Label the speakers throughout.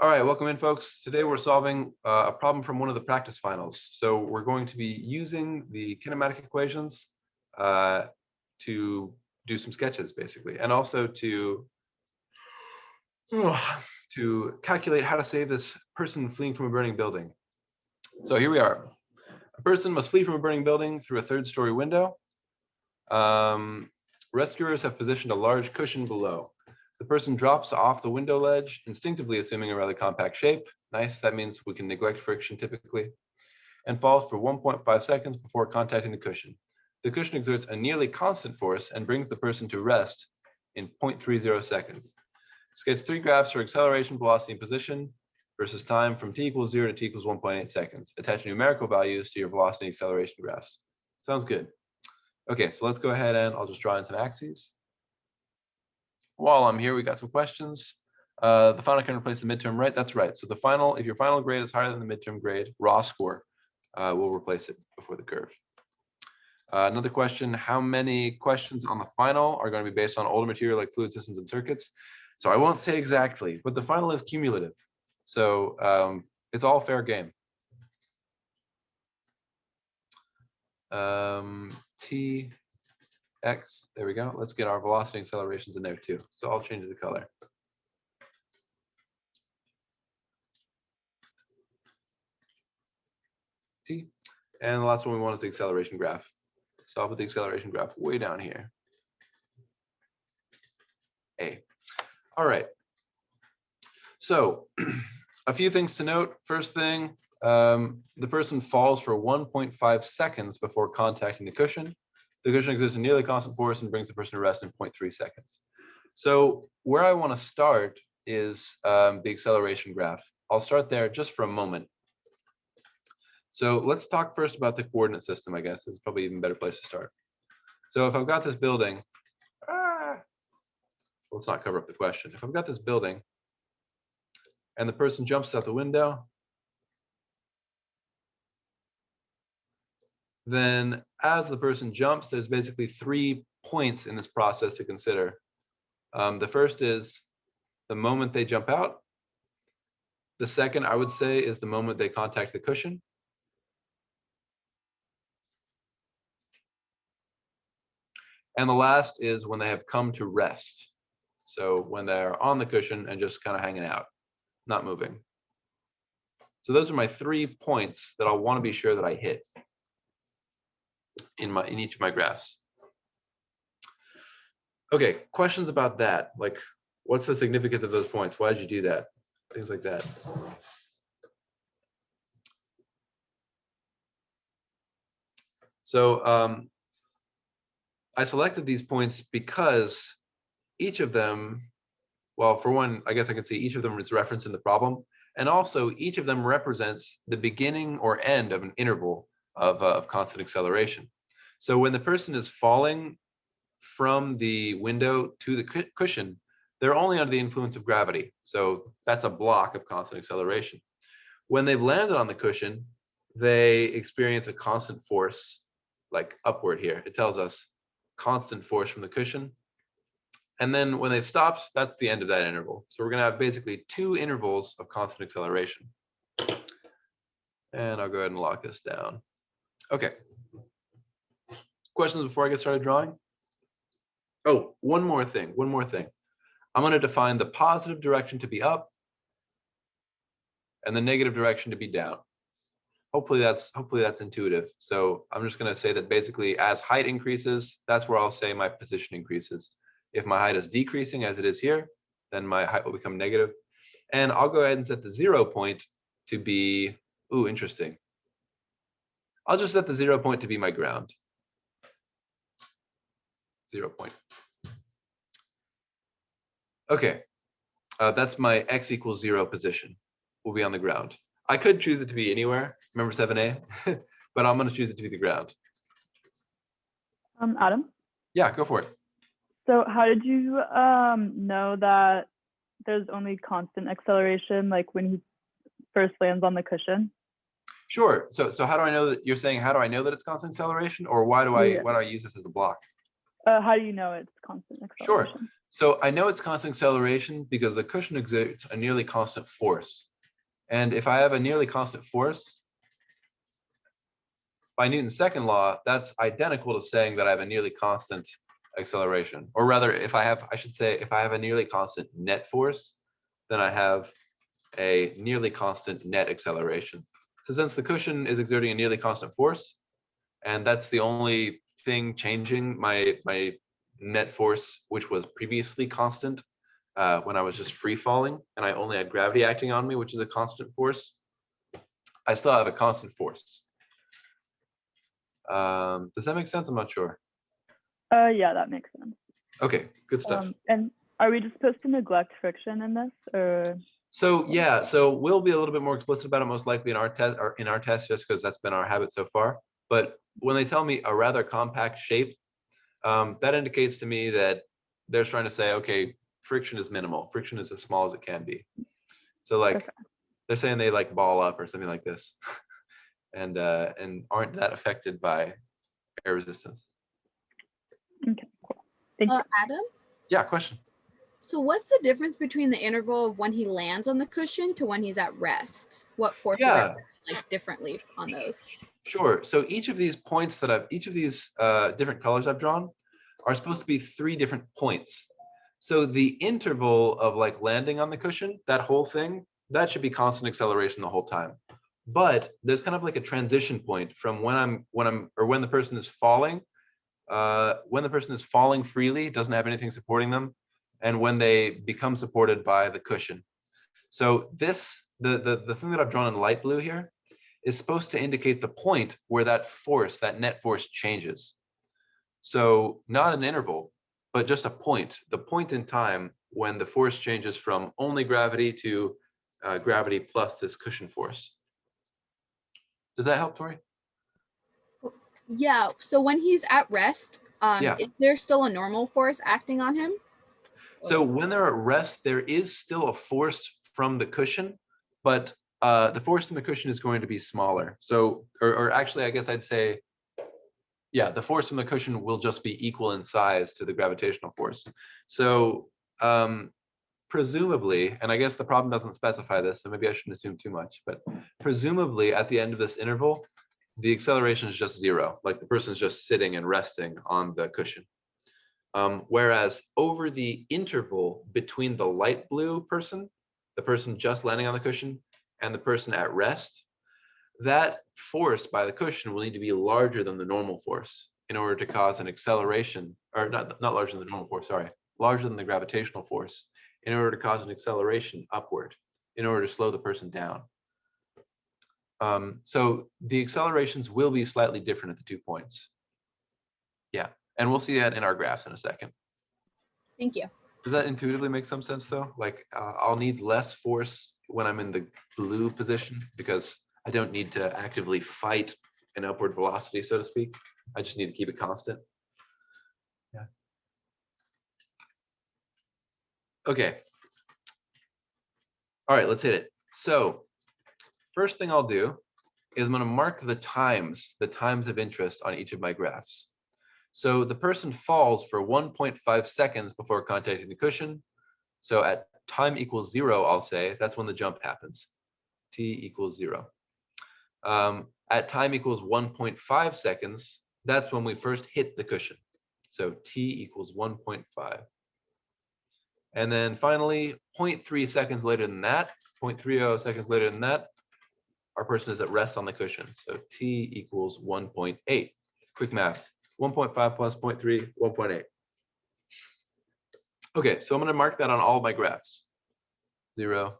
Speaker 1: All right, welcome in, folks. Today we're solving a problem from one of the practice finals. So we're going to be using the kinematic equations to do some sketches, basically, and also to calculate how to save this person fleeing from a burning building. So here we are. A person must flee from a burning building through a third-story window. Rescuers have positioned a large cushion below. The person drops off the window ledge, instinctively assuming a rather compact shape. Nice, that means we can neglect friction typically. And falls for 1.5 seconds before contacting the cushion. The cushion exerts a nearly constant force and brings the person to rest in 0.30 seconds. Sketch 3 graphs for acceleration, velocity, and position versus time from t equals 0 to t equals 1.8 seconds. Attach numerical values to your velocity and acceleration graphs. Sounds good. Okay, so let's go ahead and I'll just draw in some axes. While I'm here, we got some questions. The final can replace the midterm, right? That's right. So the final, if your final grade is higher than the midterm grade, raw score, we'll replace it before the curve. Another question, how many questions on the final are going to be based on older material like fluid systems and circuits? So I won't say exactly, but the final is cumulative. So it's all fair game. T, X, there we go. Let's get our velocity and accelerations in there too. So I'll change the color. T, and the last one we want is the acceleration graph. So I'll put the acceleration graph way down here. A. All right. So a few things to note. First thing, the person falls for 1.5 seconds before contacting the cushion. The cushion exerts a nearly constant force and brings the person to rest in 0.3 seconds. So where I want to start is the acceleration graph. I'll start there just for a moment. So let's talk first about the coordinate system, I guess. It's probably even a better place to start. So if I've got this building, let's not cover up the question. If I've got this building and the person jumps out the window, then as the person jumps, there's basically 3 points in this process to consider. The first is the moment they jump out. The second, I would say, is the moment they contact the cushion. And the last is when they have come to rest. So when they're on the cushion and just kind of hanging out, not moving. So those are my 3 points that I'll want to be sure that I hit in each of my graphs. Okay, questions about that, like what's the significance of those points? Why did you do that? Things like that. So I selected these points because each of them, well, for one, I guess I could see each of them is referenced in the problem, and also each of them represents the beginning or end of an interval of constant acceleration. So when the person is falling from the window to the cushion, they're only under the influence of gravity. So that's a block of constant acceleration. When they've landed on the cushion, they experience a constant force, like upward here. It tells us constant force from the cushion. And then when they've stopped, that's the end of that interval. So we're going to have basically 2 intervals of constant acceleration. And I'll go ahead and lock this down. Okay. Questions before I get started drawing? Oh, one more thing. I'm going to define the positive direction to be up and the negative direction to be down. Hopefully that's intuitive. So I'm just going to say that basically as height increases, that's where I'll say my position increases. If my height is decreasing as it is here, then my height will become negative. And I'll go ahead and set the 0 point to be, ooh, interesting. I'll just set the 0 point to be my ground. 0 point. Okay, that's my x equals 0 position. Will be on the ground. I could choose it to be anywhere. Remember 7a, but I'm going to choose it to be the ground.
Speaker 2: Adam?
Speaker 1: Yeah, go for it.
Speaker 2: So how did you know that there's only constant acceleration, like when he first lands on the cushion?
Speaker 1: Sure. So how do I know that you're saying, how do I know that it's constant acceleration, or why do I use this as a block?
Speaker 2: How do you know it's constant acceleration?
Speaker 1: Sure. So I know it's constant acceleration because the cushion exerts a nearly constant force. And if I have a nearly constant force, by Newton's second law, that's identical to saying that I have a nearly constant acceleration. Or rather, I should say, if I have a nearly constant net force, then I have a nearly constant net acceleration. So since the cushion is exerting a nearly constant force, and that's the only thing changing my net force, which was previously constant when I was just free falling, and I only had gravity acting on me, which is a constant force, I still have a constant force. Does that make sense? I'm not sure.
Speaker 2: Yeah, that makes sense.
Speaker 1: Okay, good stuff.
Speaker 2: And are we just supposed to neglect friction in this, or?
Speaker 1: So yeah, so we'll be a little bit more explicit about it most likely in our test, or in our test, just because that's been our habit so far. But when they tell me a rather compact shape, that indicates to me that they're trying to say, okay, friction is minimal. Friction is as small as it can be. So like, okay, they're saying they like ball up or something like this, and aren't that affected by air resistance.
Speaker 2: Okay, cool. Thank you.
Speaker 3: Adam?
Speaker 1: Yeah, question.
Speaker 3: So what's the difference between the interval of when he lands on the cushion to when he's at rest? What force like differently on those?
Speaker 1: Sure. So each of these points that each of these different colors I've drawn are supposed to be 3 different points. So the interval of like landing on the cushion, that whole thing, that should be constant acceleration the whole time. But there's kind of like a transition point from when the person is falling, freely, doesn't have anything supporting them, and when they become supported by the cushion. So this, the thing that I've drawn in light blue here, is supposed to indicate the point where that force, that net force, changes. So not an interval, but just a point, the point in time when the force changes from only gravity to gravity plus this cushion force. Does that help, Tori?
Speaker 3: Yeah, so when he's at rest, is there still a normal force acting on him?
Speaker 1: So when they're at rest, there is still a force from the cushion, but the force from the cushion is going to be smaller. So, or actually, I guess I'd say, yeah, the force from the cushion will just be equal in size to the gravitational force. So presumably, and I guess the problem doesn't specify this, so maybe I shouldn't assume too much, but presumably at the end of this interval, the acceleration is just 0, like the person's just sitting and resting on the cushion. Whereas over the interval between the light blue person, the person just landing on the cushion, and the person at rest, that force by the cushion will need to be larger than the normal force in order to cause an acceleration, or not larger than the normal force, sorry, larger than the gravitational force in order to cause an acceleration upward, in order to slow the person down. So the accelerations will be slightly different at the 2 points. Yeah, and we'll see that in our graphs in a second.
Speaker 3: Thank you.
Speaker 1: Does that intuitively make some sense though? Like I'll need less force when I'm in the blue position because I don't need to actively fight an upward velocity, so to speak. I just need to keep it constant. Yeah. Okay. All right, let's hit it. So first thing I'll do is I'm going to mark the times of interest on each of my graphs. So the person falls for 1.5 seconds before contacting the cushion. So at time equals 0, I'll say, that's when the jump happens. T equals 0. At time equals 1.5 seconds, that's when we first hit the cushion. So T equals 1.5. And then finally, 0.3 seconds later than that, 0.30 seconds later than that, our person is at rest on the cushion. So T equals 1.8. Quick math. 1.5 plus 0.3, 1.8. Okay, so I'm going to mark that on all of my graphs. 0,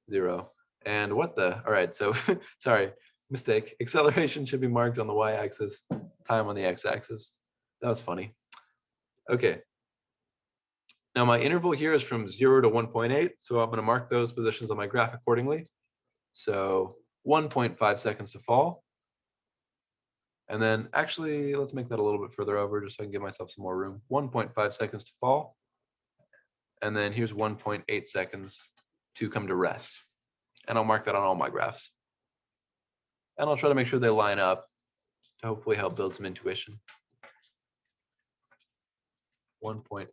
Speaker 1: 0, and what the? All right, so sorry, mistake. Acceleration should be marked on the y-axis, time on the x-axis. That was funny. Okay. Now my interval here is from 0 to 1.8, so I'm going to mark those positions on my graph accordingly. So 1.5 seconds to fall. And then actually, let's make that a little bit further over just so I can give myself some more room. 1.5 seconds to fall. And then here's 1.8 seconds to come to rest. And I'll mark that on all my graphs. And I'll try to make sure they line up to hopefully help build some intuition. 1.8.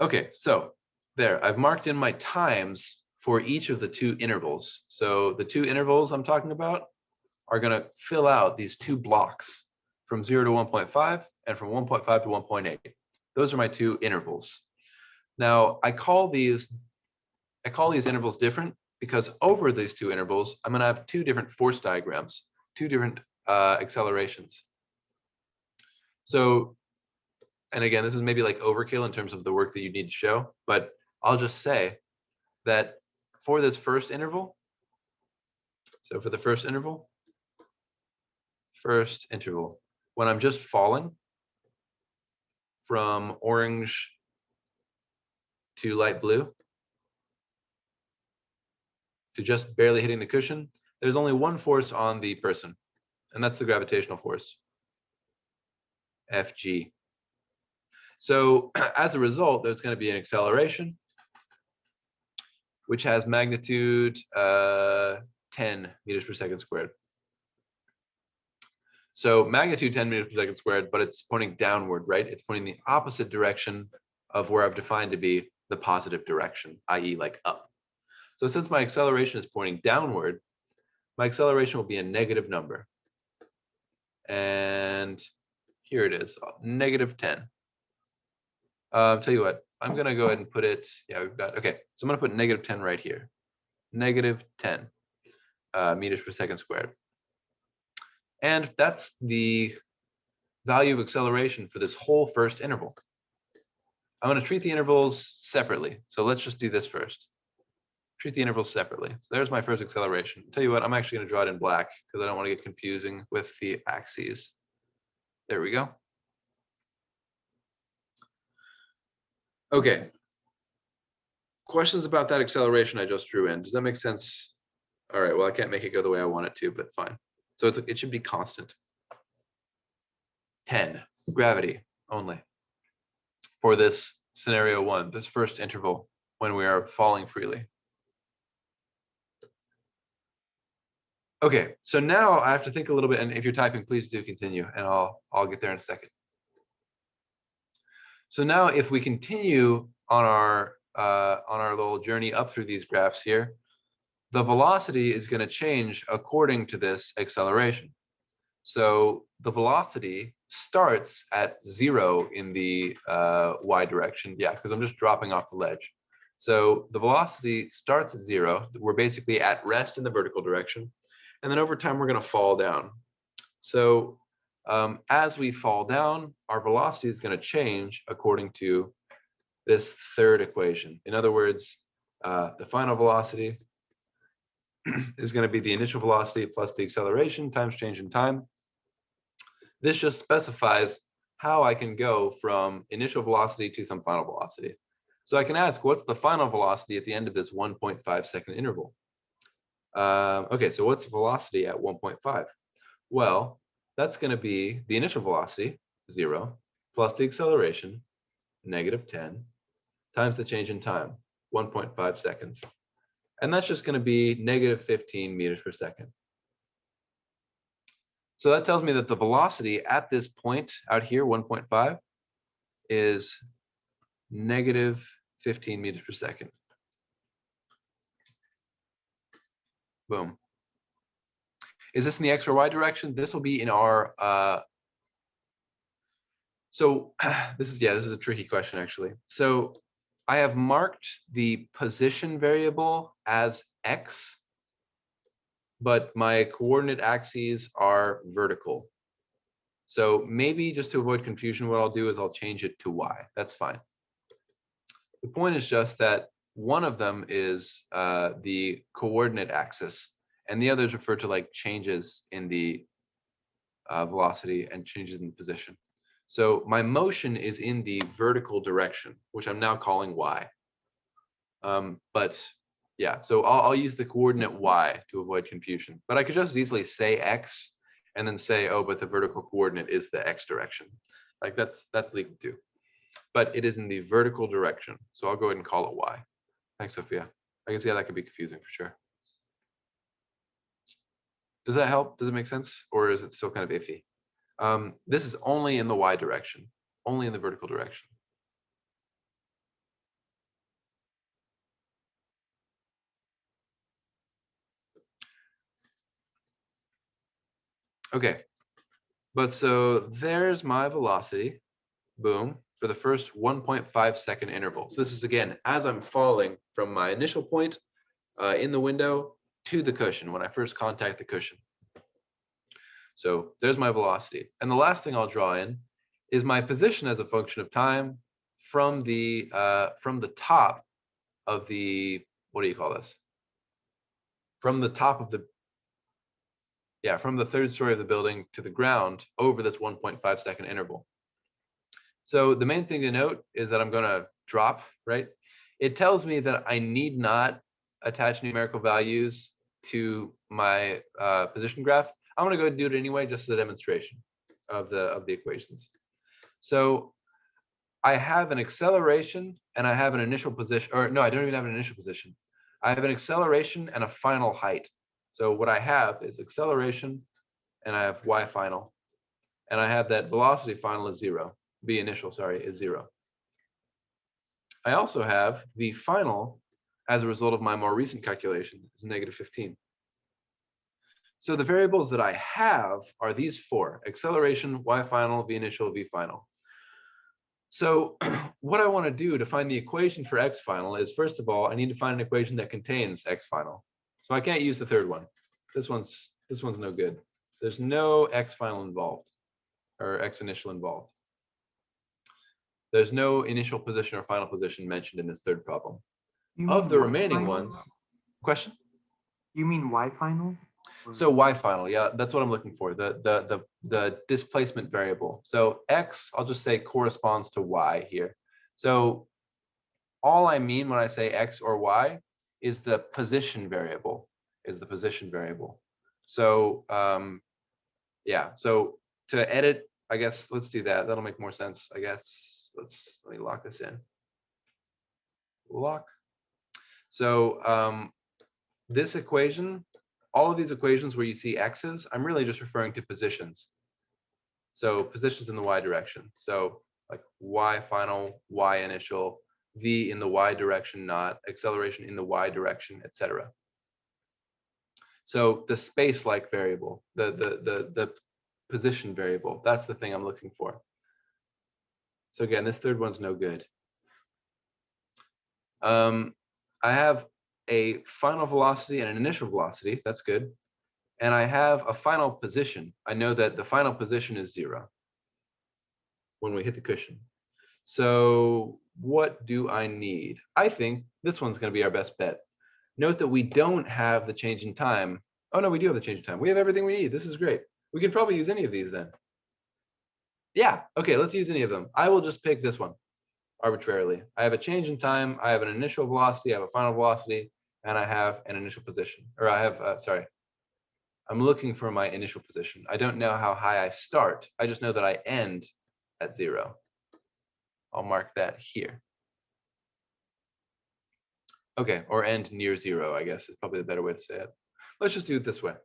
Speaker 1: Okay, so there, I've marked in my times for each of the two intervals. So the two intervals I'm talking about are going to fill out these two blocks from 0 to 1.5 and from 1.5 to 1.8. Those are my two intervals. Now, I call these intervals different because over these two intervals, I'm going to have two different force diagrams, two different accelerations. So, and again, this is maybe like overkill in terms of the work that you need to show, but I'll just say that for this first interval, so for the first interval, when I'm just falling from orange to light blue, to just barely hitting the cushion, there's only one force on the person, and that's the gravitational force, Fg. So as a result, there's going to be an acceleration, which has magnitude 10 meters per second squared. So magnitude 10 meters per second squared, but it's pointing downward, right? It's pointing the opposite direction of where I've defined to be the positive direction, i.e. like up. So since my acceleration is pointing downward, my acceleration will be a negative number. And here it is, negative 10. Tell you what, I'm gonna go ahead and put it, yeah, we've got, okay, so I'm gonna put negative 10 right here. Negative 10 meters per second squared. And that's the value of acceleration for this whole first interval. I'm going to treat the intervals separately. So let's just do this first. Treat the intervals separately. So there's my first acceleration. I'll tell you what, I'm actually going to draw it in black because I don't want to get confusing with the axes. There we go. Okay. Questions about that acceleration I just drew in? Does that make sense? All right, well, I can't make it go the way I want it to, but fine. So it should be constant. 10, gravity only. For this scenario 1, this first interval, when we are falling freely. Okay, so now I have to think a little bit, and if you're typing, please do continue, and I'll get there in a second. So now if we continue on our little journey up through these graphs here, the velocity is going to change according to this acceleration. So the velocity starts at 0 in the y direction. Yeah, because I'm just dropping off the ledge. So the velocity starts at 0. We're basically at rest in the vertical direction. And then over time, we're going to fall down. So as we fall down, our velocity is going to change according to this third equation. In other words, the final velocity is going to be the initial velocity plus the acceleration times change in time. This just specifies how I can go from initial velocity to some final velocity. So I can ask, what's the final velocity at the end of this 1.5 second interval? Okay, so what's velocity at 1.5? Well, that's going to be the initial velocity, 0, plus the acceleration, negative 10, times the change in time, 1.5 seconds. And that's just going to be negative 15 meters per second. So that tells me that the velocity at this point out here, 1.5, is negative 15 meters per second. Boom. Is this in the X or Y direction? This will be in our, so this is a tricky question actually. So I have marked the position variable as X, but my coordinate axes are vertical. So maybe just to avoid confusion, what I'll do is I'll change it to Y. That's fine. The point is just that one of them is the coordinate axis, and the others refer to like changes in the velocity and changes in the position. So my motion is in the vertical direction, which I'm now calling Y. But yeah, so I'll use the coordinate Y to avoid confusion. But I could just easily say X and then say, oh, but the vertical coordinate is the X direction. Like that's legal too. But it is in the vertical direction. So I'll go ahead and call it Y. Thanks, Sophia. I can see how that could be confusing for sure. Does that help? Does it make sense? Or is it still kind of iffy? This is only in the Y direction, only in the vertical direction. Okay, but so there's my velocity, boom, for the first 1.5 second interval. So this is again, as I'm falling from my initial point in the window to the cushion when I first contact the cushion. So there's my velocity. And the last thing I'll draw in is my position as a function of time from the top of the, what do you call this? From the top of the, yeah, from the third story of the building to the ground over this 1.5 second interval. So the main thing to note is that I'm going to drop, right? It tells me that I need not attach numerical values to my position graph. I'm going to go do it anyway, just as a demonstration of the equations. So I have an acceleration and I have an initial position, or no, I don't even have an initial position. I have an acceleration and a final height. So what I have is acceleration and I have y final, and I have that velocity final is 0. V initial, sorry, is 0. I also have V final as a result of my more recent calculation is -15. So the variables that I have are these 4: acceleration, y final, v initial, v final. So what I want to do to find the equation for x final is, first of all, I need to find an equation that contains x final. So I can't use the third one. This one's no good. There's no x final involved or x initial involved. There's no initial position or final position mentioned in this third problem. Of the remaining ones, question?
Speaker 4: You mean y final?
Speaker 1: So y final, yeah, that's what I'm looking for. The displacement variable. So x, I'll just say corresponds to y here. So all I mean when I say x or y is the position variable. So yeah. So to edit, I guess let's do that. That'll make more sense. I guess let me lock this in. Lock. So this equation, all of these equations where you see x's, I'm really just referring to positions. So positions in the y direction. So like y final, y initial, v in the y direction, not acceleration in the y direction, etc. So the space-like variable, the position variable, that's the thing I'm looking for. So again, this third one's no good. I have a final velocity and an initial velocity. That's good. And I have a final position. I know that the final position is 0 when we hit the cushion. So what do I need? I think this one's going to be our best bet. Note that we don't have the change in time. Oh, no, we do have the change in time. We have everything we need. This is great. We can probably use any of these then. Yeah, okay, let's use any of them. I will just pick this one arbitrarily. I have a change in time. I have an initial velocity. I have a final velocity. And I have an initial position. Or I have, sorry. I'm looking for my initial position. I don't know how high I start. I just know that I end at 0. I'll mark that here. Okay, or end near 0, I guess is probably the better way to say it. Let's just do it this way.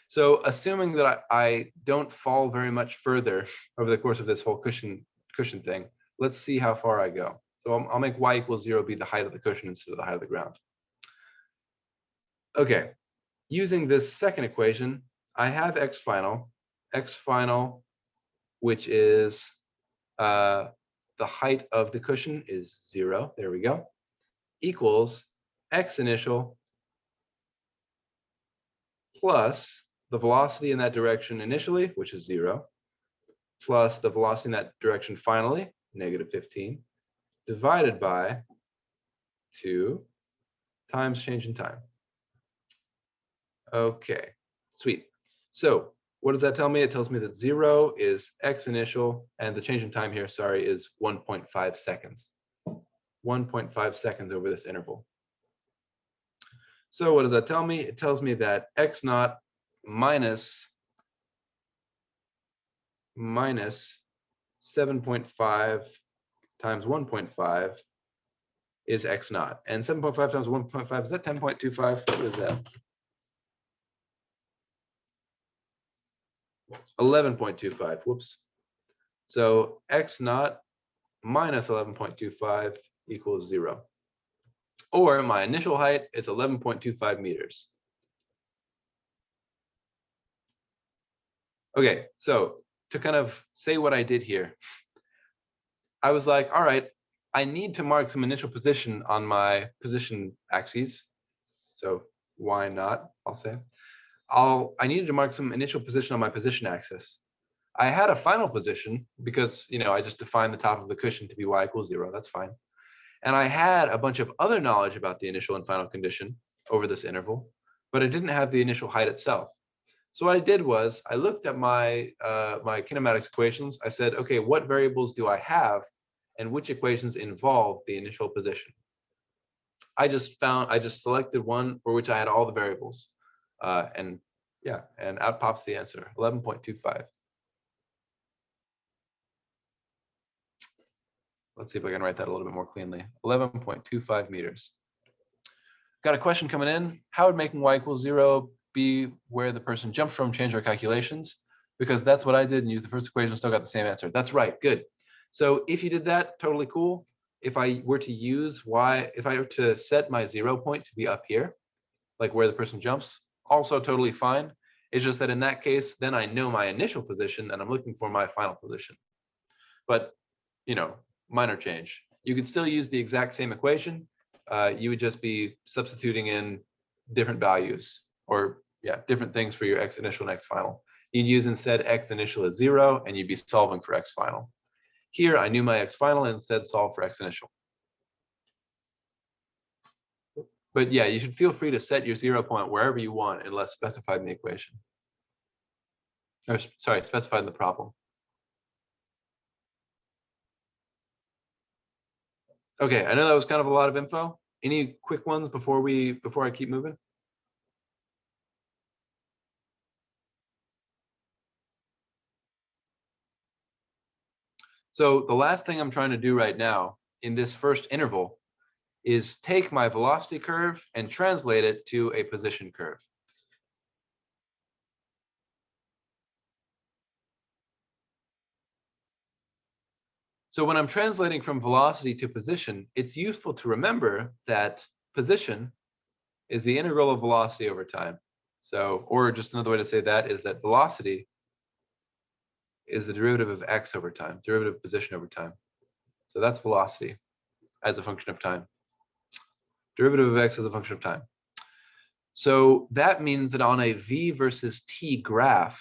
Speaker 1: So assuming that I don't fall very much further over the course of this whole cushion thing, let's see how far I go. So I'll make y equals 0 be the height of the cushion instead of the height of the ground. Okay, using this second equation, I have x final, which is the height of the cushion is 0, there we go, equals x initial plus the velocity in that direction initially, which is 0, plus the velocity in that direction finally, -15, divided by 2 times change in time. Okay, sweet. So what does that tell me? It tells me that 0 is x initial, and the change in time here, sorry, is 1.5 seconds. 1.5 seconds over this interval. So what does that tell me? It tells me that x naught minus 7.5 times 1.5 is x naught. And 7.5 times 1.5, is that 10.25? What is that? 11.25, whoops. So x naught minus 11.25 equals 0. Or my initial height is 11.25 meters. Okay, so to kind of say what I did here, I was like, all right, I need to mark some initial position on my position axes. So why not, I'll say. I needed to mark some initial position on my position axis. I had a final position because, I just defined the top of the cushion to be y equals 0. That's fine. And I had a bunch of other knowledge about the initial and final condition over this interval, but I didn't have the initial height itself. So what I did was I looked at my kinematics equations. I said, okay, what variables do I have and which equations involve the initial position? I just selected one for which I had all the variables. And out pops the answer, 11.25. Let's see if I can write that a little bit more cleanly. 11.25 meters. Got a question coming in. How would making y equals 0 be where the person jumped from, change our calculations? Because that's what I did and used the first equation, still got the same answer. That's right, good. So if you did that, totally cool. If I were to use if I were to set my 0 point to be up here, like where the person jumps, also totally fine. It's just that in that case, then I know my initial position and I'm looking for my final position. But, minor change. You could still use the exact same equation. You would just be substituting in different values or different things for your x initial and x final. You'd use instead x initial as 0 and you'd be solving for x final. Here, I knew my x final and instead solved for x initial. But yeah, you should feel free to set your 0 point wherever you want unless specified in the equation. Or sorry, specified in the problem. Okay, I know that was kind of a lot of info. Any quick ones before I keep moving? So the last thing I'm trying to do right now in this first interval is take my velocity curve and translate it to a position curve. So when I'm translating from velocity to position, it's useful to remember that position is the integral of velocity over time. So, or just another way to say that is that velocity is the derivative of x over time, derivative of position over time. So that's velocity as a function of time. Derivative of x as a function of time. So that means that on a v versus t graph,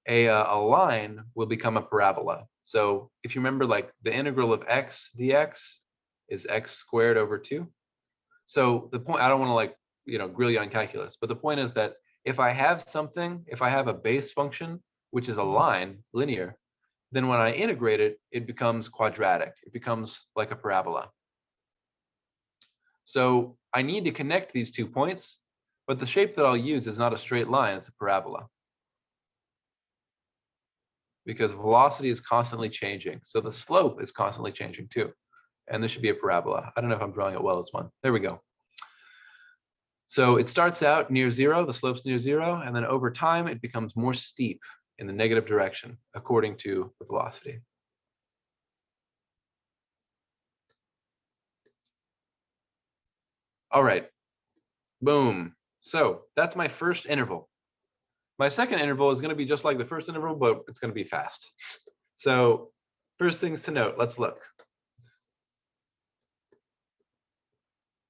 Speaker 1: a line will become a parabola. So if you remember, like the integral of x dx is x squared over 2. So the point, I don't want to grill you on calculus, but the point is that if I have a base function, which is a line, linear, then when I integrate it, it becomes quadratic. It becomes like a parabola. So I need to connect these 2 points, but the shape that I'll use is not a straight line, it's a parabola. Because velocity is constantly changing. So the slope is constantly changing too. And this should be a parabola. I don't know if I'm drawing it well as one. There we go. So it starts out near 0, the slope's near 0, and then over time it becomes more steep in the negative direction according to the velocity. All right, boom. So that's my first interval. My second interval is going to be just like the first interval, but it's going to be fast. So first things to note, let's look.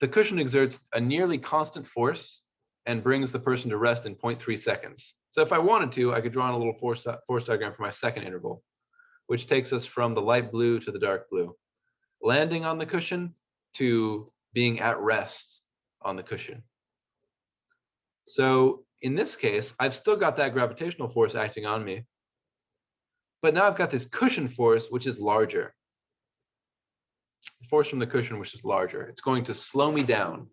Speaker 1: The cushion exerts a nearly constant force and brings the person to rest in 0.3 seconds. So if I wanted to, I could draw in a little force diagram for my second interval, which takes us from the light blue to the dark blue, landing on the cushion to being at rest on the cushion. So in this case, I've still got that gravitational force acting on me, but now I've got this cushion force, which is larger. Force from the cushion, which is larger. It's going to slow me down.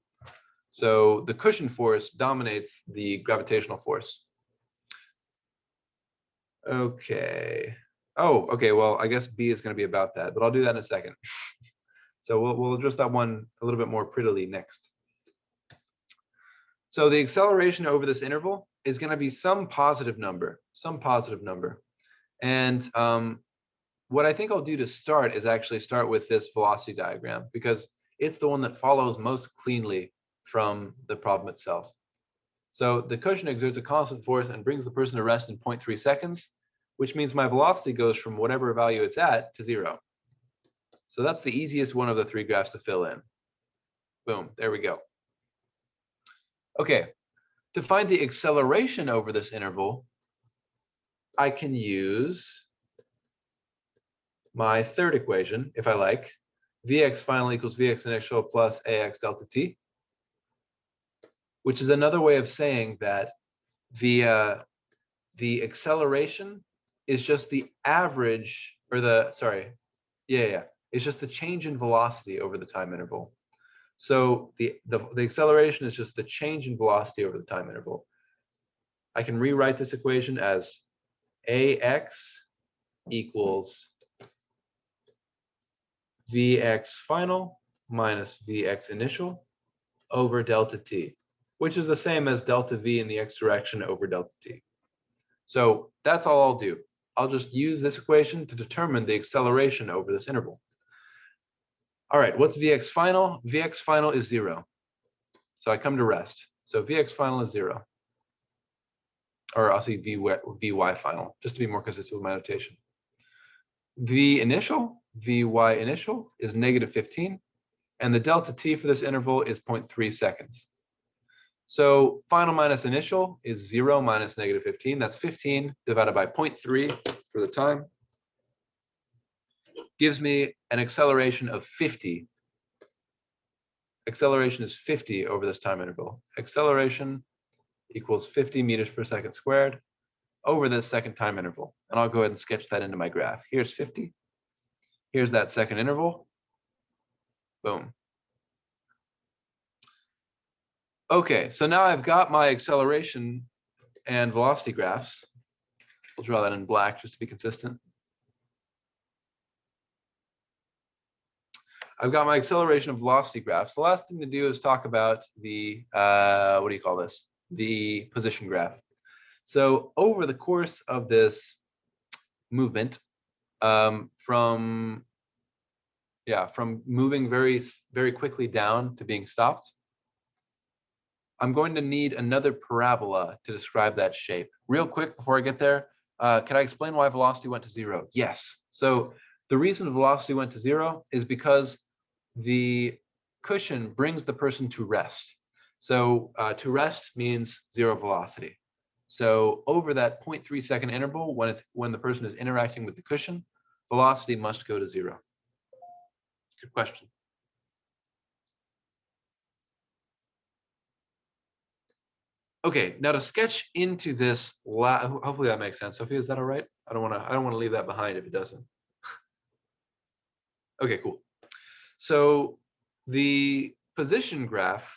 Speaker 1: So the cushion force dominates the gravitational force. Okay. Oh, okay. Well, I guess B is going to be about that, but I'll do that in a second. So we'll address that one a little bit more prettily next. So the acceleration over this interval is going to be some positive number. And what I think I'll do to start is actually start with this velocity diagram because it's the one that follows most cleanly from the problem itself. So the cushion exerts a constant force and brings the person to rest in 0.3 seconds, which means my velocity goes from whatever value it's at to 0. So that's the easiest one of the 3 graphs to fill in. Boom, there we go. Okay, to find the acceleration over this interval, I can use my third equation, if I like. Vx final equals Vx initial plus Ax delta t, which is another way of saying that the acceleration is just the average, or it's just the change in velocity over the time interval. So the acceleration is just the change in velocity over the time interval. I can rewrite this equation as Ax equals Vx final minus Vx initial over delta t, which is the same as delta V in the x direction over delta t. So that's all I'll do. I'll just use this equation to determine the acceleration over this interval. All right, what's Vx final? Vx final is 0. So I come to rest. So Vx final is 0. Or I'll say Vy final, just to be more consistent with my notation. Vy initial is -15. And the delta t for this interval is 0.3 seconds. So final minus initial is 0 minus -15. That's 15 divided by 0.3 for the time. Gives me an acceleration of 50. Acceleration is 50 over this time interval. Acceleration equals 50 meters per second squared over this second time interval. And I'll go ahead and sketch that into my graph. Here's 50. Here's that second interval. Boom. Okay, so now I've got my acceleration and velocity graphs. We'll draw that in black just to be consistent. I've got my acceleration and velocity graphs. The last thing to do is talk about the, the position graph. So over the course of this movement, from moving very quickly down to being stopped, I'm going to need another parabola to describe that shape. Real quick before I get there, can I explain why velocity went to 0? Yes. So the reason velocity went to 0 is because the cushion brings the person to rest. So to rest means 0 velocity. So over that 0.3 second interval, when the person is interacting with the cushion, velocity must go to 0. Good question. Okay, now to sketch into this, hopefully that makes sense. Sophia, is that all right? I don't want to leave that behind if it doesn't. Okay, cool. So the position graph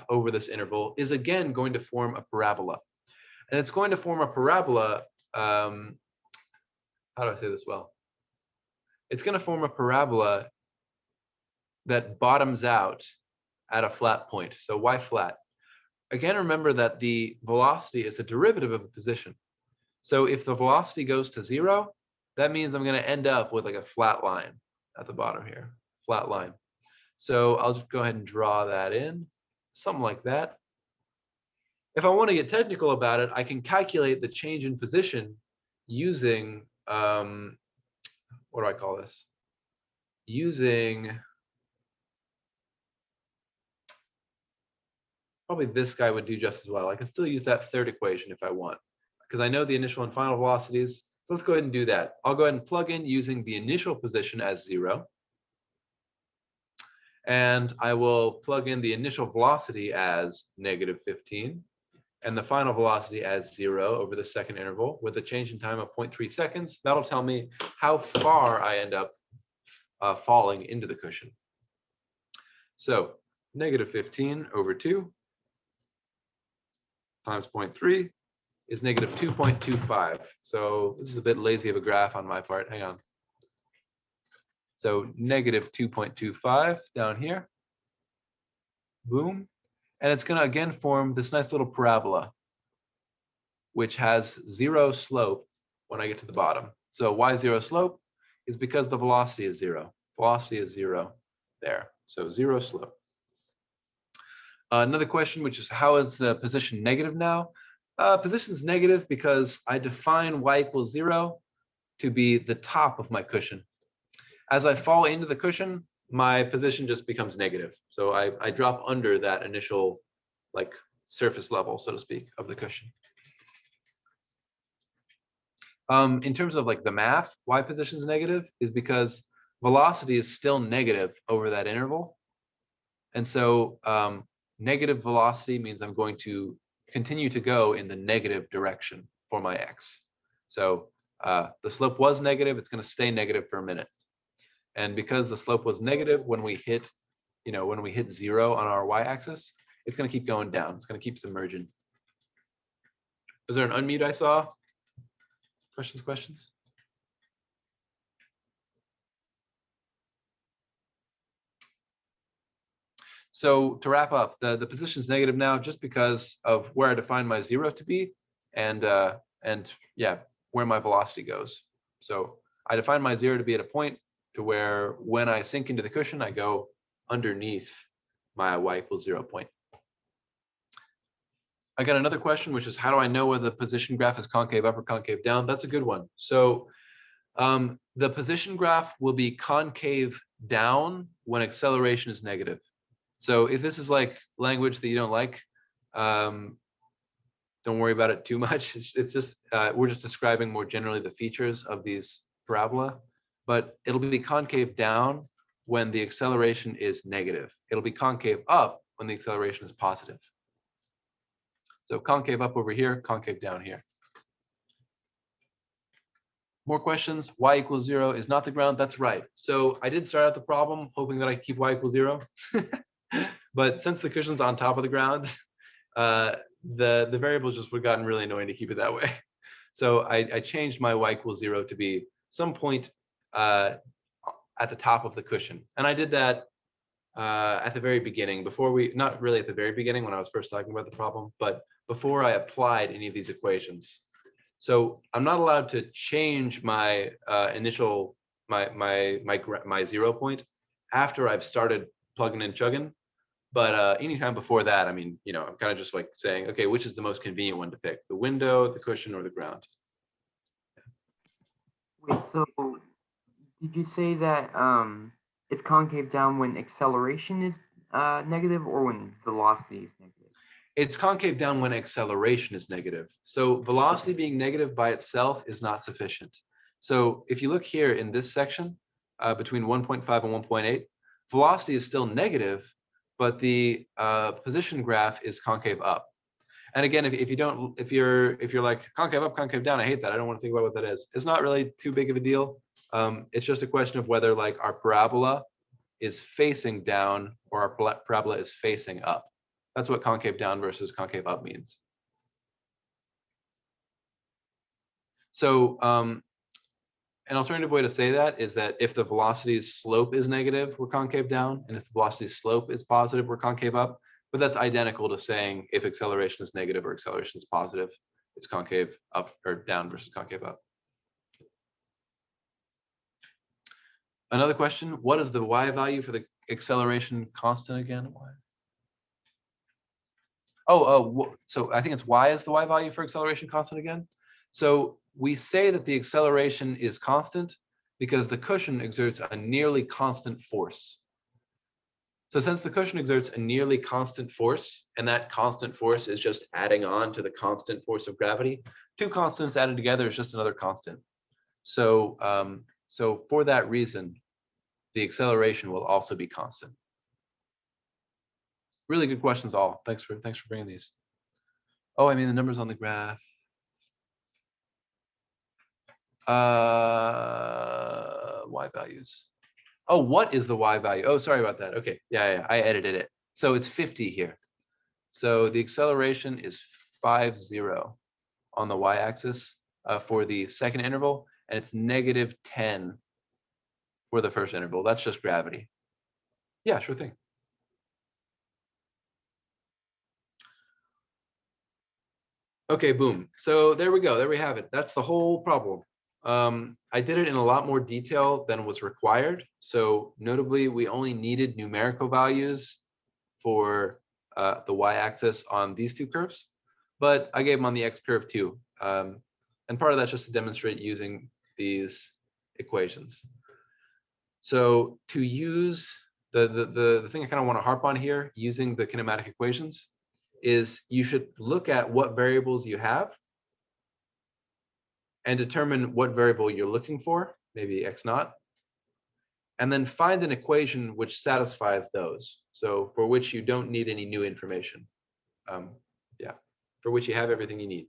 Speaker 1: over this interval is again going to form a parabola, and it's going to form a parabola. How do I say this well? It's going to form a parabola that bottoms out at a flat point. So why flat? Again, remember that the velocity is the derivative of the position. So if the velocity goes to 0, that means I'm going to end up with like a flat line at the bottom here, flat line. So I'll just go ahead and draw that in, something like that. If I want to get technical about it, I can calculate the change in position using, what do I call this? Using, probably this guy would do just as well. I can still use that third equation if I want, because I know the initial and final velocities. So let's go ahead and do that. I'll go ahead and plug in using the initial position as 0. And I will plug in the initial velocity as -15 and the final velocity as 0 over the second interval with a change in time of 0.3 seconds. That'll tell me how far I end up falling into the cushion. So -15 over 2 times 0.3 is -2.25. So this is a bit lazy of a graph on my part. Hang on. So -2.25 down here. Boom. And it's going to again form this nice little parabola, which has 0 slope when I get to the bottom. So why 0 slope? Is because the velocity is 0. Velocity is 0 there. So 0 slope. Another question, which is how is the position negative now? Position is negative because I define y equals 0 to be the top of my cushion. As I fall into the cushion, my position just becomes negative. So I drop under that initial like surface level, so to speak, of the cushion. In terms of like the math, why position is negative is because velocity is still negative over that interval. And so negative velocity means I'm going to continue to go in the negative direction for my x. So the slope was negative, it's going to stay negative for a minute. And because the slope was negative when we hit, when we hit 0 on our y-axis, it's going to keep going down. It's going to keep submerging. Was there an unmute I saw? Questions? So to wrap up, the position is negative now just because of where I define my 0 to be, and yeah, where my velocity goes. So I define my 0 to be at a point to where when I sink into the cushion, I go underneath my y equals 0 point. I got another question, which is how do I know whether the position graph is concave up or concave down? That's a good one. So the position graph will be concave down when acceleration is negative. So if this is like language that you don't like, don't worry about it too much. It's just, we're just describing more generally the features of these parabola, but it'll be concave down when the acceleration is negative. It'll be concave up when the acceleration is positive. So concave up over here, concave down here. More questions? Y equals 0 is not the ground. That's right. So I did start out the problem hoping that I keep y equals 0. But since the cushion's on top of the ground, the variables just would have gotten really annoying to keep it that way. So I changed my y equals 0 to be some point at the top of the cushion. And I did that at the very beginning, not really at the very beginning when I was first talking about the problem, but before I applied any of these equations. So I'm not allowed to change my initial, my 0 point after I've started plugging and chugging. But anytime before that, I mean, I'm kind of just like saying, okay, which is the most convenient one to pick? The window, the cushion, or the ground?
Speaker 4: Wait, so did you say that it's concave down when acceleration is negative or when velocity is negative?
Speaker 1: It's concave down when acceleration is negative. So velocity being negative by itself is not sufficient. So if you look here in this section between 1.5 and 1.8, velocity is still negative, but the position graph is concave up. And again, if you're like concave up, concave down, I hate that. I don't want to think about what that is. It's not really too big of a deal. It's just a question of whether like our parabola is facing down or our parabola is facing up. That's what concave down versus concave up means. So an alternative way to say that is that if the velocity's slope is negative, we're concave down, and if the velocity's slope is positive, we're concave up. But that's identical to saying if acceleration is negative or acceleration is positive, it's concave up or down versus concave up. Another question, what is the y value for the acceleration constant again? So I think it's y is the y value for acceleration constant again. So we say that the acceleration is constant because the cushion exerts a nearly constant force. So since the cushion exerts a nearly constant force, and that constant force is just adding on to the constant force of gravity, two constants added together is just another constant. So, so for that reason, the acceleration will also be constant. Really good questions all. Thanks for bringing these. Oh, I mean the numbers on the graph. Y values. Oh, what is the y value? Oh, sorry about that. Okay, yeah, I edited it. So it's 50 here. So the acceleration is 50 on the y-axis for the second interval, and it's -10 for the first interval. That's just gravity. Yeah, sure thing. Okay, boom. So there we go. There we have it. That's the whole problem. I did it in a lot more detail than was required. So notably, we only needed numerical values for the y-axis on these two curves, but I gave them on the x curve too. And part of that's just to demonstrate using these equations. So to use the thing I kind of want to harp on here, using the kinematic equations, is you should look at what variables you have and determine what variable you're looking for, maybe x naught, and then find an equation which satisfies those. So for which you don't need any new information. Yeah, for which you have everything you need.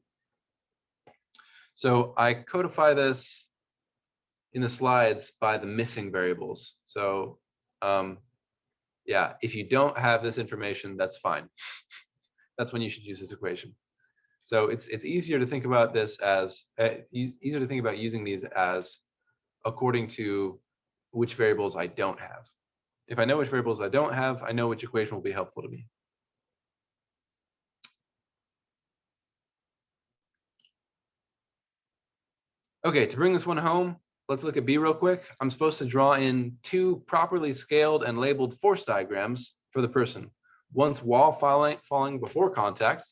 Speaker 1: So I codify this in the slides by the missing variables. So yeah, if you don't have this information, that's fine. That's when you should use this equation. So it's easier to think about this as easier to think about using these as according to which variables I don't have. If I know which variables I don't have, I know which equation will be helpful to me. Okay, to bring this one home, let's look at B real quick. I'm supposed to draw in two properly scaled and labeled force diagrams for the person. Once while falling before contact,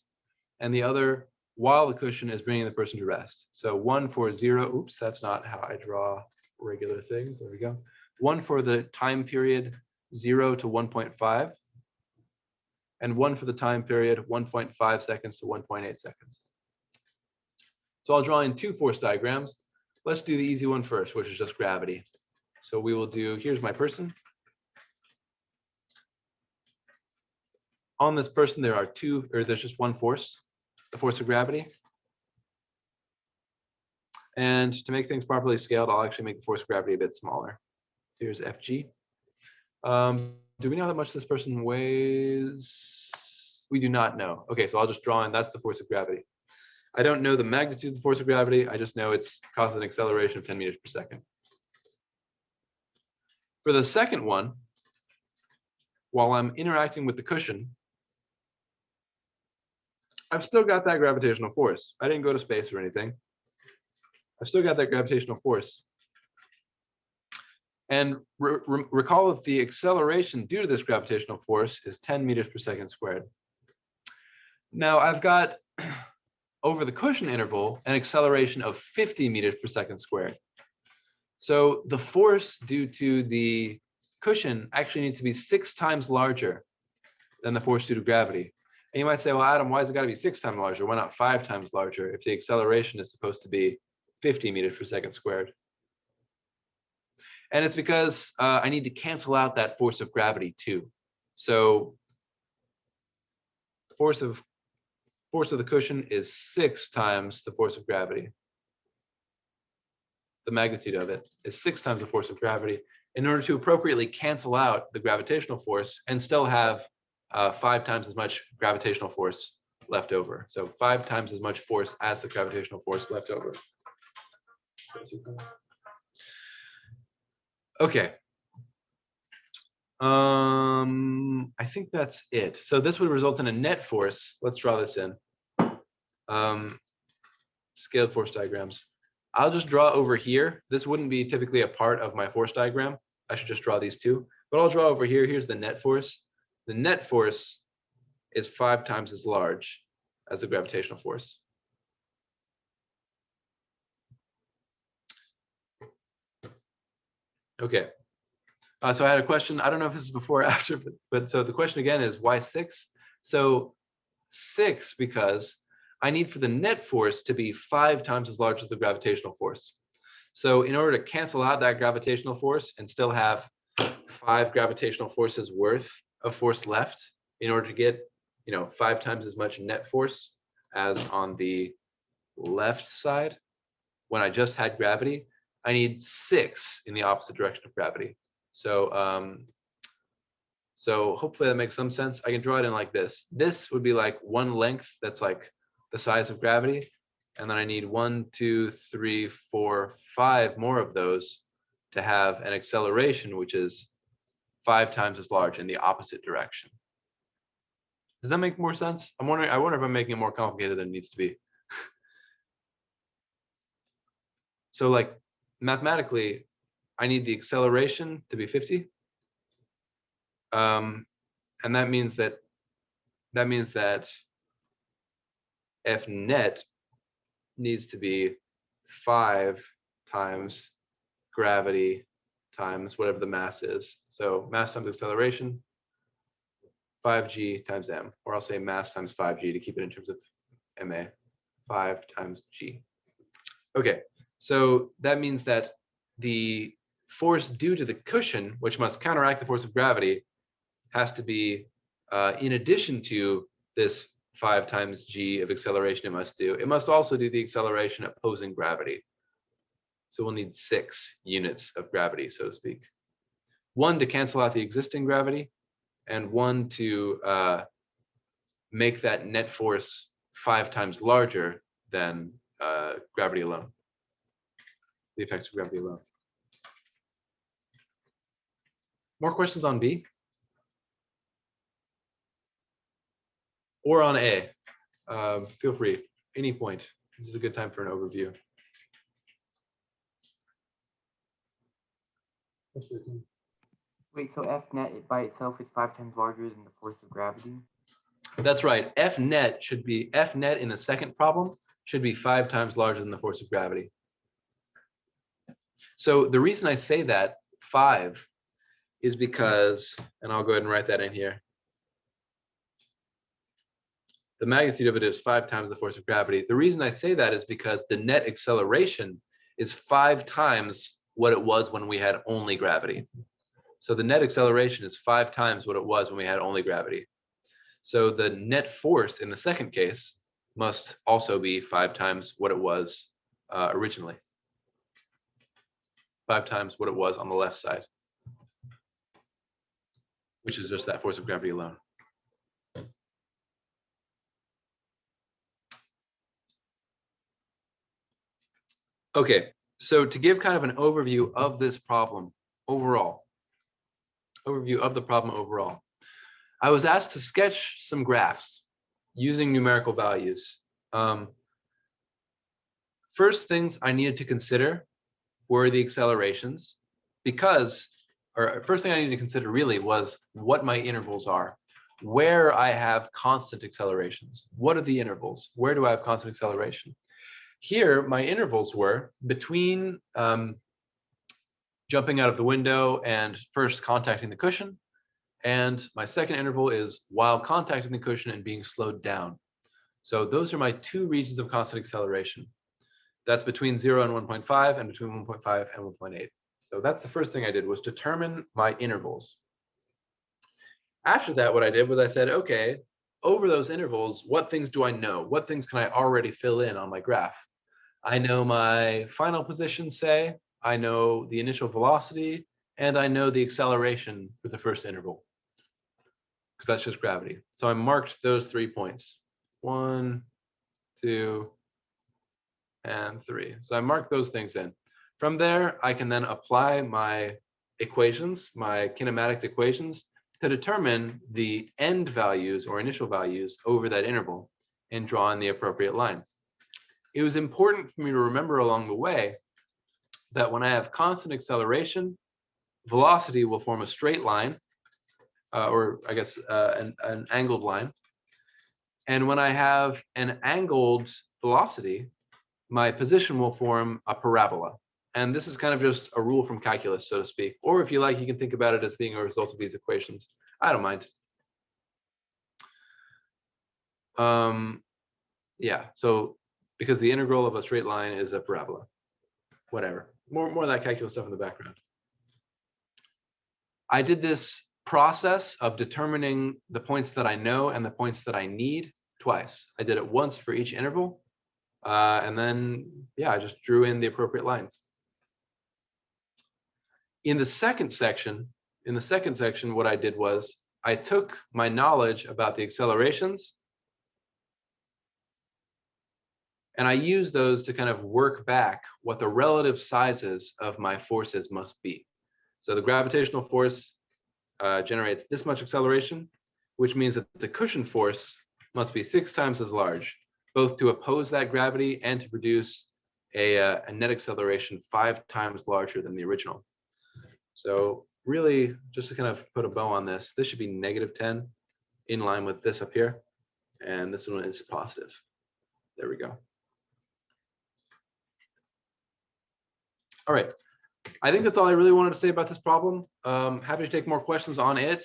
Speaker 1: and the other while the cushion is bringing the person to rest. So one for 0, oops, that's not how I draw regular things. There we go. One for the time period 0 to 1.5, and one for the time period 1.5 seconds to 1.8 seconds. So I'll draw in two force diagrams. Let's do the easy one first, which is just gravity. So we will do, here's my person. On this person, there's just one force, the force of gravity. And to make things properly scaled, I'll actually make the force of gravity a bit smaller. So here's Fg. Do we know how much this person weighs? We do not know. Okay, so I'll just draw in, that's the force of gravity. I don't know the magnitude of the force of gravity. I just know it's causes an acceleration of 10 meters per second. For the second one, while I'm interacting with the cushion, I've still got that gravitational force. I didn't go to space or anything. I've still got that gravitational force. And recall that the acceleration due to this gravitational force is 10 meters per second squared. Now I've got over the cushion interval an acceleration of 50 meters per second squared. So the force due to the cushion actually needs to be 6 times larger than the force due to gravity. And you might say, well, Adam, why has it got to be 6 times larger? Why not 5 times larger if the acceleration is supposed to be 50 meters per second squared? And it's because I need to cancel out that force of gravity too. So force of the cushion is 6 times the force of gravity. The magnitude of it is 6 times the force of gravity in order to appropriately cancel out the gravitational force and still have 5 times as much gravitational force left over. So 5 times as much force as the gravitational force left over. Okay. I think that's it. So this would result in a net force. Let's draw this in. Scaled force diagrams. I'll just draw over here. This wouldn't be typically a part of my force diagram. I should just draw these two, but I'll draw over here. Here's the net force. The net force is 5 times as large as the gravitational force. Okay. So I had a question. I don't know if this is before or after, but so the question again is why 6? So 6 because I need for the net force to be 5 times as large as the gravitational force. So in order to cancel out that gravitational force and still have 5 gravitational forces worth of force left, in order to get 5 times as much net force as on the left side, when I just had gravity, I need 6 in the opposite direction of gravity. So so hopefully that makes some sense. I can draw it in like this. This would be like one length that's like the size of gravity. And then I need 1, 2, 3, 4, 5 more of those to have an acceleration, which is 5 times as large in the opposite direction. Does that make more sense? I wonder if I'm making it more complicated than it needs to be. So like mathematically, I need the acceleration to be 50. And that means that that means that F net needs to be 5 times gravity times whatever the mass is. So mass times acceleration, 5g times m, or I'll say mass times 5g to keep it in terms of ma, 5 times g. Okay, so that means that the force due to the cushion, which must counteract the force of gravity, has to be in addition to this 5 times g of acceleration it must also do the acceleration opposing gravity. So we'll need 6 units of gravity, so to speak. 1 to cancel out the existing gravity, and 1 to make that net force 5 times larger than gravity alone, the effects of gravity alone. More questions on B? Or on A? Feel free, any point. This is a good time for an overview.
Speaker 4: Wait, so F net by itself is 5 times larger than the force of gravity?
Speaker 1: That's right. F net in the second problem should be 5 times larger than the force of gravity. So the reason I say that 5 is because, and I'll go ahead and write that in here. The magnitude of it is 5 times the force of gravity. The reason I say that is because the net acceleration is 5 times what it was when we had only gravity. So the net acceleration is 5 times what it was when we had only gravity. So the net force in the second case must also be 5 times what it was originally. 5 times what it was on the left side, which is just that force of gravity alone. Okay, so to give kind of an overview of this problem overall, I was asked to sketch some graphs using numerical values. First things I needed to consider were the accelerations, first thing I needed to consider really was what my intervals are, where I have constant accelerations. What are the intervals? Where do I have constant acceleration? Here, my intervals were between jumping out of the window and first contacting the cushion, and my second interval is while contacting the cushion and being slowed down. So those are my 2 regions of constant acceleration. That's between 0 and 1.5 and between 1.5 and 1.8. So that's the first thing I did, was determine my intervals. After that, what I did was I said, okay, over those intervals, what things do I know? What things can I already fill in on my graph? I know my final position, say, I know the initial velocity, and I know the acceleration for the first interval, because that's just gravity. So I marked those 3 points, 1, 2, and 3. So I marked those things in. From there, I can then apply my equations, my kinematic equations, to determine the end values or initial values over that interval and draw in the appropriate lines. It was important for me to remember along the way that when I have constant acceleration, velocity will form a straight line, or I guess an angled line. And when I have an angled velocity, my position will form a parabola. And this is kind of just a rule from calculus, so to speak. Or if you like, you can think about it as being a result of these equations. I don't mind. Yeah, so because the integral of a straight line is a parabola. Whatever. More of that calculus stuff in the background. I did this process of determining the points that I know and the points that I need twice. I did it once for each interval. And then, yeah, I just drew in the appropriate lines. In the second section, what I did was I took my knowledge about the accelerations and I used those to kind of work back what the relative sizes of my forces must be. So the gravitational force generates this much acceleration, which means that the cushion force must be 6 times as large, both to oppose that gravity and to produce a net acceleration 5 times larger than the original. So really, just to kind of put a bow on this, this should be -10 in line with this up here. and this one is positive. There we go. All right. I think that's all I really wanted to say about this problem. Happy to take more questions on it.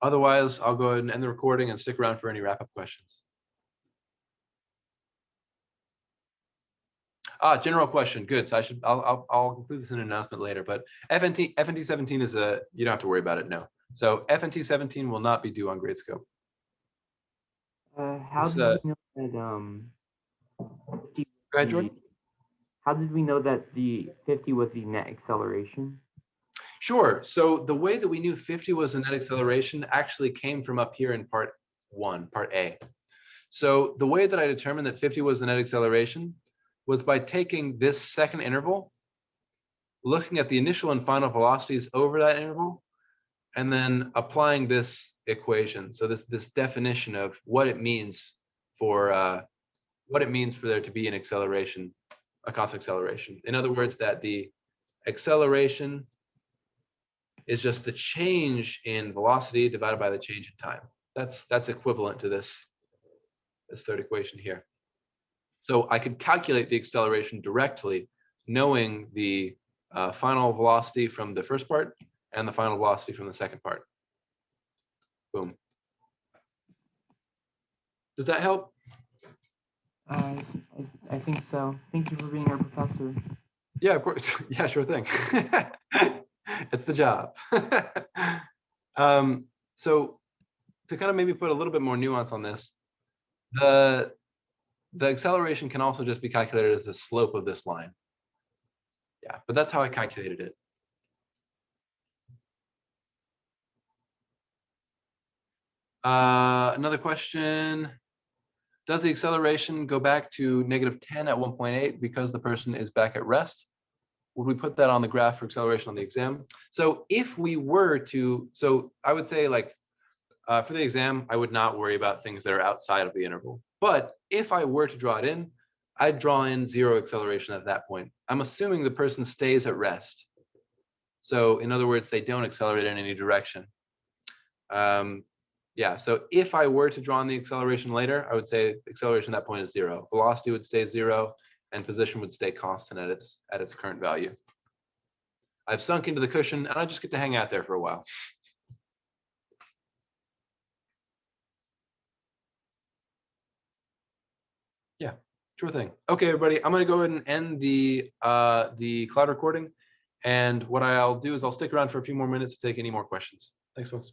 Speaker 1: Otherwise, I'll go ahead and end the recording and stick around for any wrap-up questions. General question. Good. So I'll include this in an announcement later. But FNT 17 is you don't have to worry about it. No. So FNT 17 will not be due on Gradescope.
Speaker 4: How did we know that
Speaker 1: Go ahead, Jordan.
Speaker 4: How did we know that the 50 was the net acceleration?
Speaker 1: Sure. So the way that we knew 50 was the net acceleration actually came from up here in part 1, part A. So the way that I determined that 50 was the net acceleration was by taking this second interval, looking at the initial and final velocities over that interval, and then applying this equation. So this definition of what it means for there to be an acceleration, a constant acceleration. In other words, that the acceleration is just the change in velocity divided by the change in time. That's equivalent to this third equation here. So I could calculate the acceleration directly, knowing the final velocity from the first part and the final velocity from the second part. Boom. Does that help?
Speaker 4: I think so. Thank you for being our professor.
Speaker 1: Yeah, of course. Yeah, sure thing. It's the job. So to kind of maybe put a little bit more nuance on this, the acceleration can also just be calculated as the slope of this line. Yeah, but that's how I calculated it. Another question. Does the acceleration go back to -10 at 1.8 because the person is back at rest? Would we put that on the graph for acceleration on the exam? So if we were to, so I would say like for the exam, I would not worry about things that are outside of the interval. But if I were to draw it in, I'd draw in 0 acceleration at that point. I'm assuming the person stays at rest. So in other words, they don't accelerate in any direction. Yeah, so if I were to draw in the acceleration later, I would say acceleration at that point is 0. Velocity would stay 0, and position would stay constant at its current value. I've sunk into the cushion, and I just get to hang out there for a while. Yeah, sure thing. Okay, everybody, I'm going to go ahead and end the cloud recording, and what I'll do is I'll stick around for a few more minutes to take any more questions. Thanks, folks.